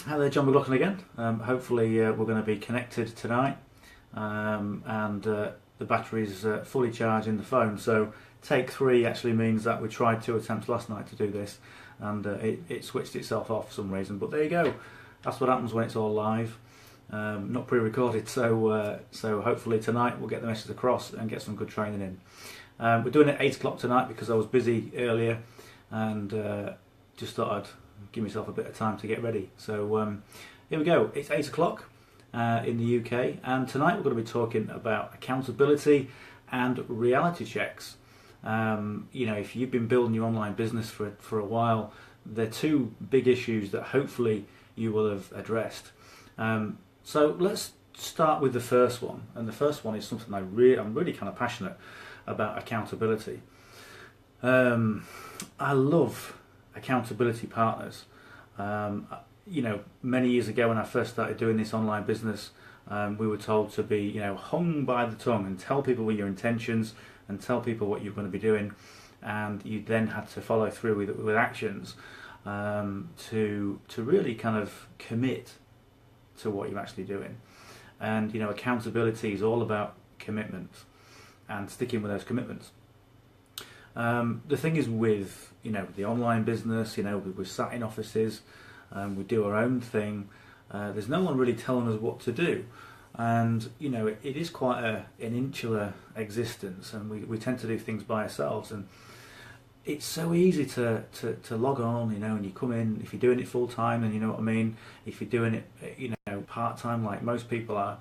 Hello, John McLaughlin again. Hopefully we're going to be connected tonight, and the battery's fully charged in the phone. So take three actually means that we tried 2 attempts last night to do this, and it switched itself off for some reason. But there you go. That's what happens when it's all live, not pre-recorded. So hopefully tonight we'll get the message across and get some good training in. We're doing it at 8 o'clock tonight because I was busy earlier, and just thought I'd give myself a bit of time to get ready. So here we go. It's 8 o'clock in the UK, and tonight we're going to be talking about accountability and reality checks. If you've been building your online business for a while, they're two big issues that hopefully you will have addressed. So let's start with the first one, and the first one is something I'm really kind of passionate about: accountability. I love accountability partners. Many years ago when I first started doing this online business, we were told to be, hung by the tongue and tell people your intentions and tell people what you're going to be doing, and you then had to follow through with actions to really kind of commit to what you're actually doing. And accountability is all about commitments and sticking with those commitments. The thing is with the online business, we're sat in offices, we do our own thing. There's no one really telling us what to do, and it is quite an insular existence, and we tend to do things by ourselves. And it's so easy to log on, and you come in. If you're doing it full time, then you know what I mean. If you're doing it, part time, like most people are,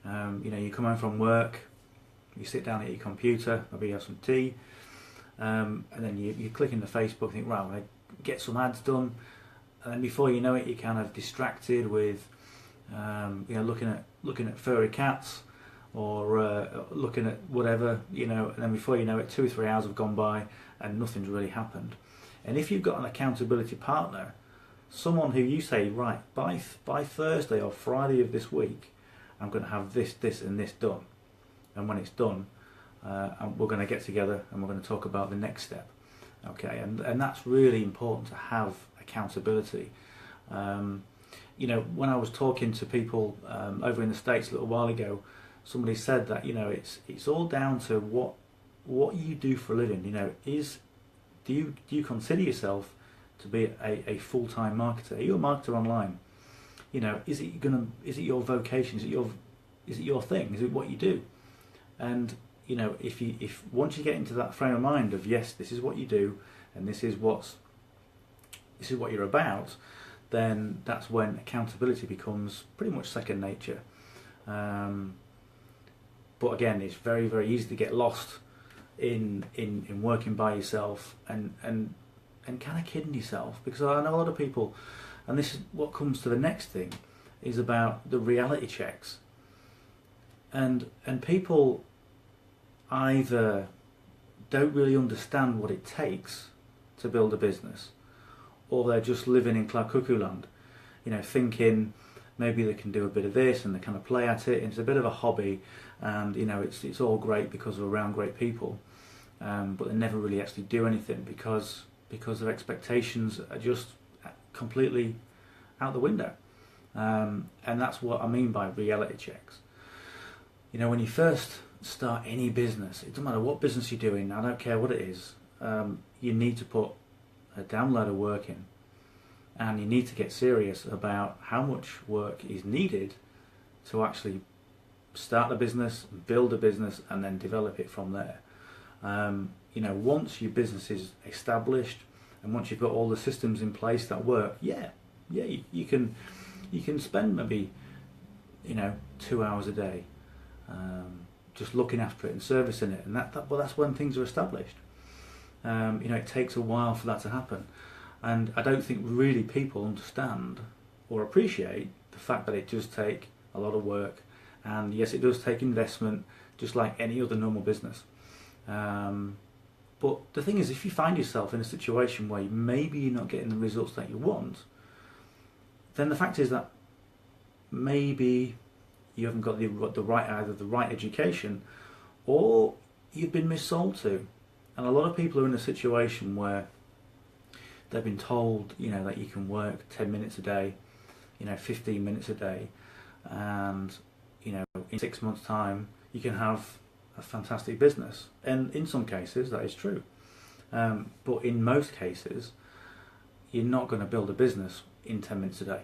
you come home from work, you sit down at your computer, maybe you have some tea. And then you click into Facebook and think, right, I'm going to get some ads done, and then before you know it, you're kind of distracted with, looking at furry cats, or looking at whatever, and then before you know it, 2 or 3 hours have gone by and nothing's really happened. And if you've got an accountability partner, someone who you say, right, by Thursday or Friday of this week, I'm going to have this and this done, and when it's done, and we're going to get together and we're going to talk about the next step. Okay, and that's really important to have accountability. When I was talking to people over in the States a little while ago, somebody said that it's all down to what you do for a living. Do you consider yourself to be a full-time marketer? Are you a marketer online? Is it your vocation? Is it your thing? Is it what you do? And if once you get into that frame of mind of, yes, this is what you do and this is what you're about, then that's when accountability becomes pretty much second nature. But again, it's very, very easy to get lost in working by yourself and kind of kidding yourself, because I know a lot of people, and this is what comes to the next thing, is about the reality checks. And people either don't really understand what it takes to build a business, or they're just living in cloud cuckoo land, thinking maybe they can do a bit of this and they kind of play at it, and it's a bit of a hobby, and it's all great because we're around great people, but they never really actually do anything because their expectations are just completely out the window. And that's what I mean by reality checks. When you first start any business, it doesn't matter what business you're doing, I don't care what it is, you need to put a damn load of work in, and you need to get serious about how much work is needed to actually start a business, build a business, and then develop it from there. Once your business is established and once you've got all the systems in place that work, you can spend maybe 2 hours a day just looking after it and servicing it, and that's when things are established. It takes a while for that to happen, and I don't think really people understand or appreciate the fact that it does take a lot of work, and yes, it does take investment just like any other normal business. But the thing is, if you find yourself in a situation where maybe you're not getting the results that you want, then the fact is that maybe you haven't got either the right education, or you've been missold to. And a lot of people are in a situation where they've been told, that you can work 10 minutes a day, 15 minutes a day, and, in 6 months' time, you can have a fantastic business. And in some cases, that is true. But in most cases, you're not going to build a business in 10 minutes a day.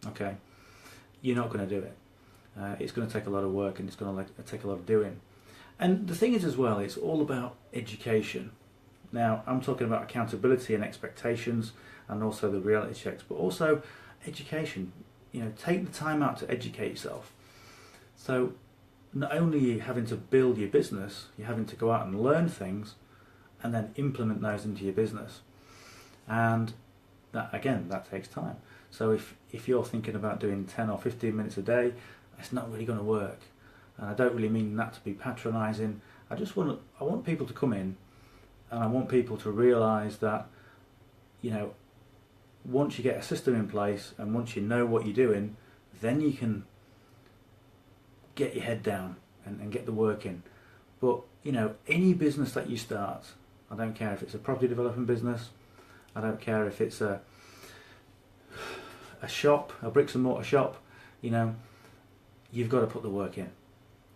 Okay? You're not going to do it. It's going to take a lot of work, and it's going to take a lot of doing. And the thing is as well, it's all about education. Now, I'm talking about accountability and expectations, and also the reality checks, but also education. Take the time out to educate yourself. So not only are you having to build your business, you're having to go out and learn things and then implement those into your business. And that, again, that takes time. So if you're thinking about doing 10 or 15 minutes a day, it's not really going to work. And I don't really mean that to be patronising. I want people to come in, and I want people to realise that, once you get a system in place and once you know what you're doing, then you can get your head down and get the work in. But, any business that you start, I don't care if it's a property development business, I don't care if it's a shop, a bricks and mortar shop, you've got to put the work in.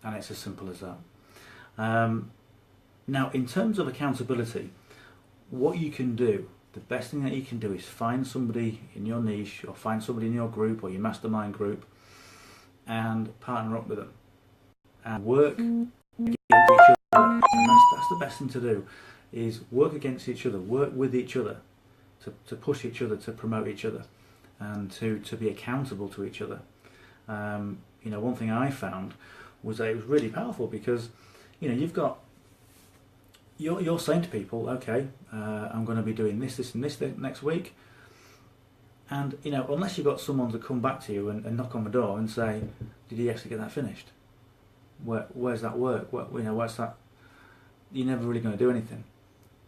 And it's as simple as that. Now, in terms of accountability, what you can do, the best thing that you can do is find somebody in your niche, or find somebody in your group or your mastermind group, and partner up with them and work against each other. And that's the best thing to do, is work against each other, work with each other, to push each other, to promote each other, and to be accountable to each other. One thing I found was that it was really powerful, because you're saying to people, okay, I'm going to be doing this and this next week, and unless you've got someone to come back to you and knock on the door and say, did you actually get that finished? Where's that work? Where's that? You're never really going to do anything.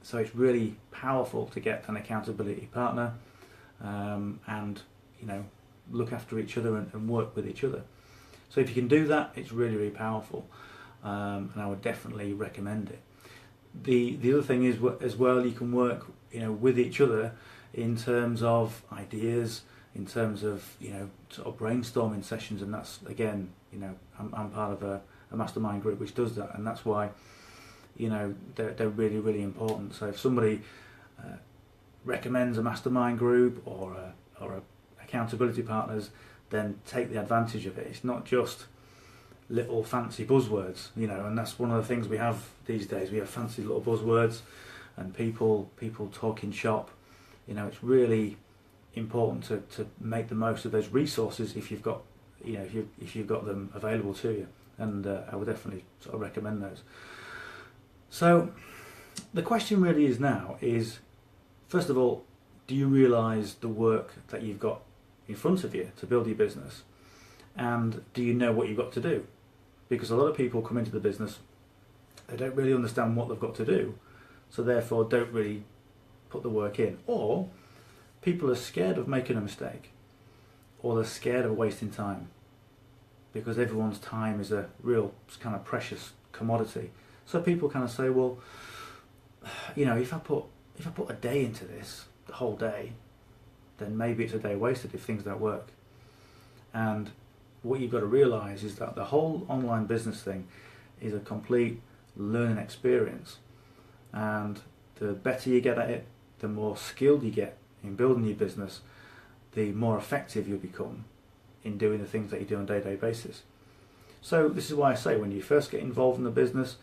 So it's really powerful to get an accountability partner, and look after each other and work with each other. So if you can do that, it's really, really powerful, and I would definitely recommend it. The other thing is, as well, you can work with each other in terms of ideas, in terms of sort of brainstorming sessions, and that's, again, I'm part of a mastermind group which does that, and that's why they're really, really important. So if somebody recommends a mastermind group or a accountability partners, then take the advantage of it. It's not just little fancy buzzwords, and that's one of the things we have these days. We have fancy little buzzwords, and people talking shop. It's really important to make the most of those resources if you've got if you've got them available to you, and I would definitely sort of recommend those. So the question really is, first of all, do you realise the work that you've got in front of you to build your business, and do you know what you've got to do? Because a lot of people come into the business, they don't really understand what they've got to do, so therefore don't really put the work in, or people are scared of making a mistake, or they're scared of wasting time, because everyone's time is a real kind of precious commodity. So people kind of say, well, if I put a day into this, the whole day, then maybe it's a day wasted if things don't work. And what you've got to realise is that the whole online business thing is a complete learning experience, and the better you get at it, the more skilled you get in building your business, the more effective you'll become in doing the things that you do on a day-to-day basis. So this is why I say, when you first get involved in the business,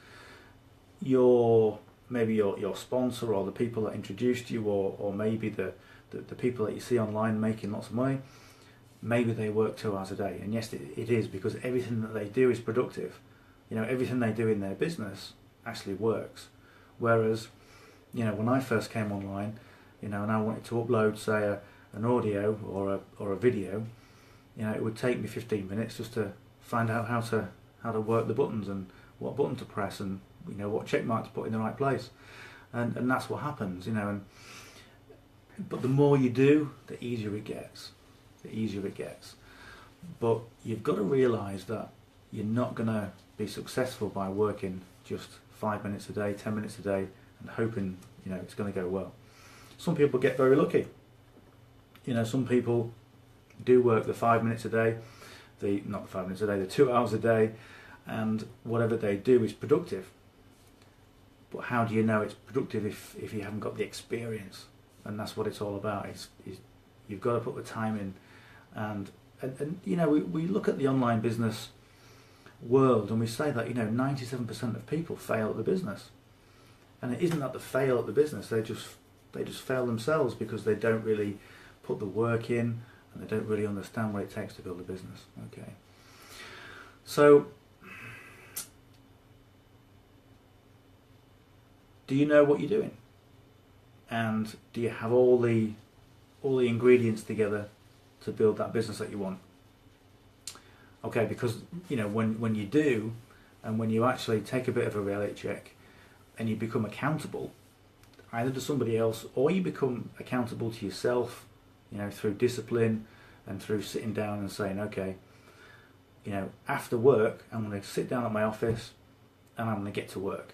maybe your sponsor, or the people that introduced you, or maybe the people that you see online making lots of money, maybe they work 2 hours a day. And yes, it is, because everything that they do is productive. Everything they do in their business actually works. Whereas, when I first came online, and I wanted to upload, say, an audio or a video, it would take me 15 minutes just to find out how to work the buttons, and what button to press, and what check mark to put in the right place, and that's what happens. But the more you do, the easier it gets. But you've got to realise that you're not going to be successful by working just 5 minutes a day, 10 minutes a day, and hoping it's going to go well. Some people get very lucky. Some people do work the 5 minutes a day, not 5 minutes a day, the 2 hours a day, and whatever they do is productive. But how do you know it's productive if you haven't got the experience? And that's what it's all about. You've got to put the time in, and we look at the online business world and we say that 97% of people fail at the business, and it isn't that they fail at the business. They just fail themselves because they don't really put the work in, and they don't really understand what it takes to build a business. Okay, so do you know what you're doing? And do you have all the ingredients together to build that business that you want? Okay, because when you do, and when you actually take a bit of a reality check and you become accountable, either to somebody else or you become accountable to yourself, through discipline and through sitting down and saying, okay, after work I'm going to sit down at my office and I'm going to get to work,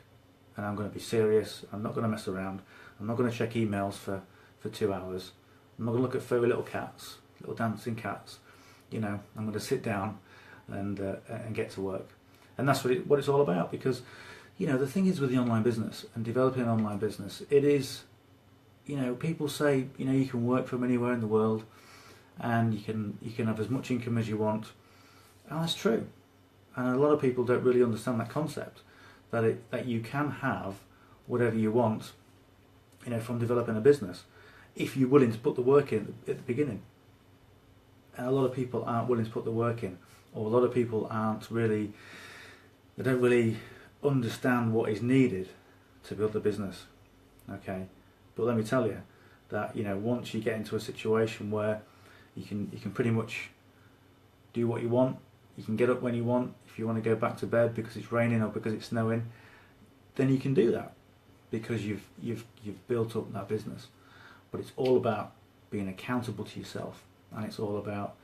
and I'm going to be serious. I'm not going to mess around. I'm not going to check emails for 2 hours. I'm not going to look at furry little cats, little dancing cats. I'm going to sit down and get to work. And that's what it's all about. Because the thing is with the online business and developing an online business, it is, people say you can work from anywhere in the world and you can have as much income as you want, and that's true. And a lot of people don't really understand that concept, that you can have whatever you want, from developing a business, if you're willing to put the work in at the beginning. And a lot of people aren't willing to put the work in, or a lot of people they don't really understand what is needed to build a business. Okay, but let me tell you that once you get into a situation where you can pretty much do what you want, you can get up when you want. If you want to go back to bed because it's raining or because it's snowing, then you can do that, because you've built up that business. But it's all about being accountable to yourself, and it's all about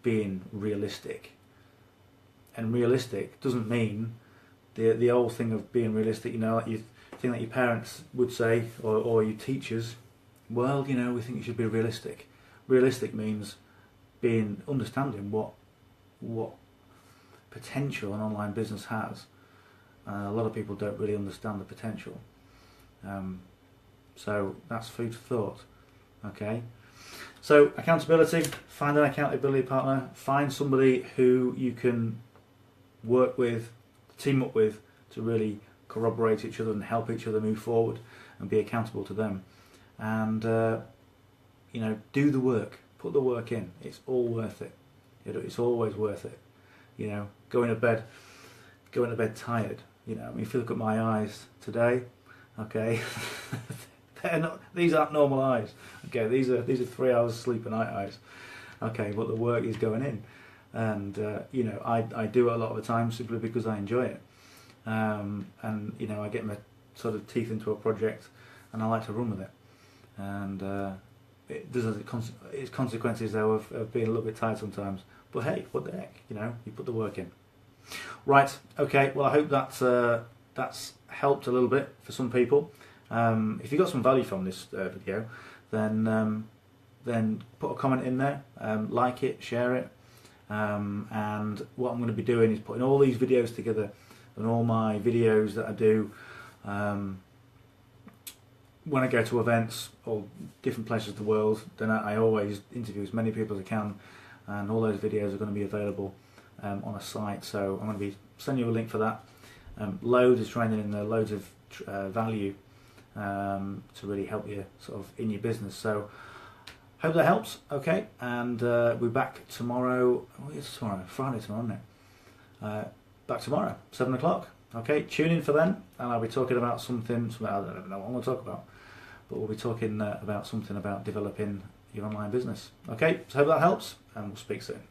being realistic. And realistic doesn't mean the old thing of being realistic, like you think that your parents would say, or your teachers, well, we think you should be realistic. Realistic means understanding what potential an online business has. A lot of people don't really understand the potential. So that's food for thought. Okay. So accountability, find an accountability partner, find somebody who you can work with, team up with, to really corroborate each other and help each other move forward and be accountable to them. And do the work, put the work in. It's all worth it. It's always worth it. Going to bed tired. If you look at my eyes today, okay, these aren't normal eyes. Okay, these are 3 hours sleep a night eyes. Okay, but the work is going in, and I do it a lot of the time simply because I enjoy it, and I get my sort of teeth into a project, and I like to run with it, and it does have its consequences though of being a little bit tired sometimes. But hey, what the heck, you put the work in. Right, okay, well I hope that's helped a little bit for some people. If you got some value from this video, then put a comment in there, like it, share it, and what I'm going to be doing is putting all these videos together, and all my videos that I do when I go to events or different places of the world. Then I always interview as many people as I can, and all those videos are going to be available on a site. So I'm going to be sending you a link for that. Loads of training in there, loads of value to really help you sort of in your business. So hope that helps. Okay, and we're back tomorrow. Oh, it's tomorrow, Friday tomorrow, isn't it? Back tomorrow, 7 o'clock. Okay, tune in for then, and I'll be talking about something I don't know what I'm going to talk about, but we'll be talking about something about developing your online business. Okay, so hope that helps, and we'll speak soon.